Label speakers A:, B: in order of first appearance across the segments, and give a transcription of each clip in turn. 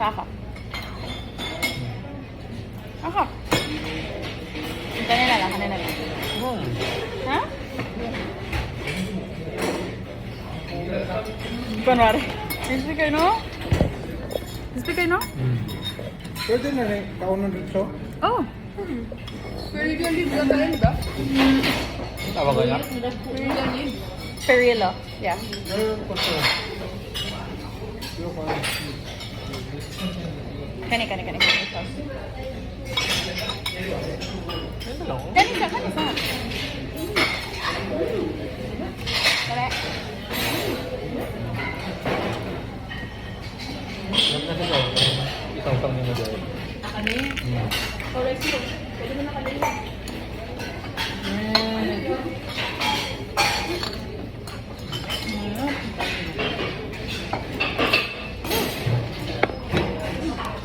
A: Kakak. Kakak. Kanina lang, kanina lang. Ha? Kunwari. Crispy kayo, no? Crispy kayo, no?
B: Pwede na rin kaunan dito.
A: Oh.
C: Peruvian leaf na tayo, ba?
B: Tawag ka na?
C: Peruvian leaf.
A: Perillo. Yeah. Kani. Kani siya. Kare.
B: Isang pang nila dahil.
C: Kani? Correct mo. Pwede mo nakalala.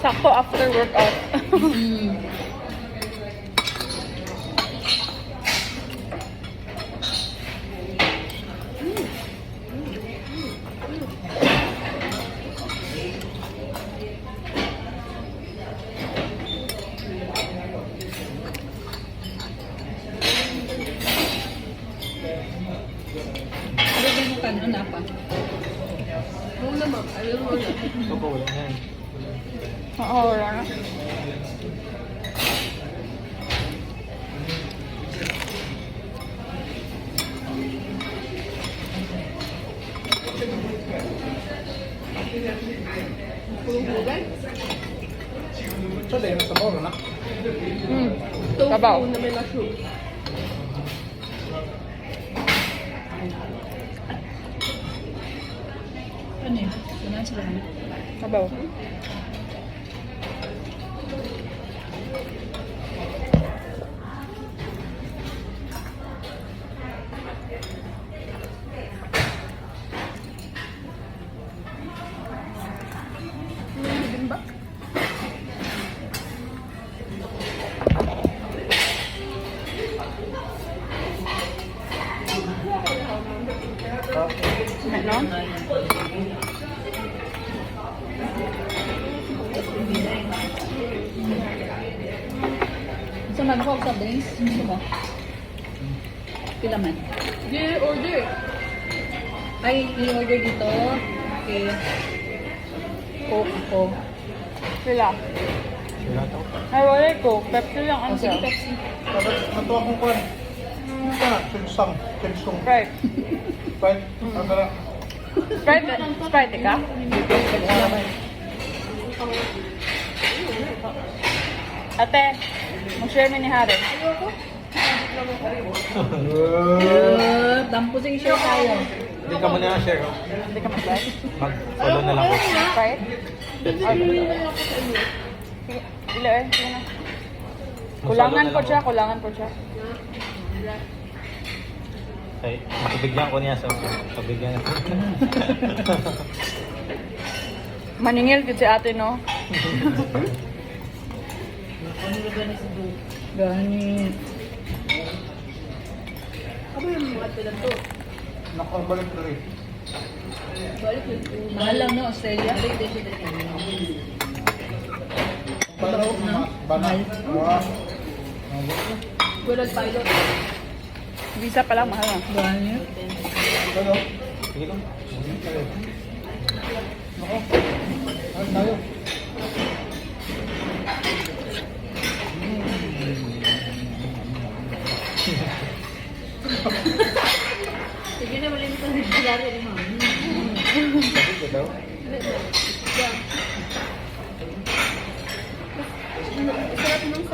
A: Sakto after workout.
C: Pwede mo ka na pa. Oo naman. Ayaw mo na.
B: Ito po, wala na yan.
A: Oo, wala na.
C: Pulubugan.
B: So, dahil nasa moro na.
A: Sabaw.
C: Tofu na may mushroom. Ano yun? Ano sila?
A: Sabaw.
C: Bibimbap?
A: Ano?
C: Gusto man ko sa drinks? Gusto mo? Pila man? Di order. Ay, i-order dito. Okay. Coke ako.
A: Sila.
B: Wala ito.
A: Ay, wala ko. Pepsi lang
C: Oh,
A: ang
C: sige,
A: siya.
C: Pepsi.
B: Dapat nato akong kwan. Ito na, sinsang. Sinsong.
A: Sprite.
B: Right? Ang dala.
A: Sprite. Sprite ka? Ate, mag-share mo ni Harry.
C: Dampo sige share tayo.
B: Hindi ka muna na-share. oh.
A: Hindi ka mag-like?
B: Mag-follow na lang ko.
A: Sprite? Sige, ilo eh. Sige na. Kulangan po siya, kulangan po siya.
B: Okay, makibigyan ko niya sa pabigyan.
A: Maningil kasi ate, no?
C: Ganit.
B: Nakabalik na rin.
C: Mahal lang no, Australia.
B: Banaw na.
C: Mahal.
B: Wow.
C: World pilot.
A: Visa pa lang, mahal na.
C: Ganit.
B: Sige lang. Ako. Ano tayo?
C: Sige na, malimit ang bigyan ni Mami.
B: Sabi ko daw.
C: Sarap nung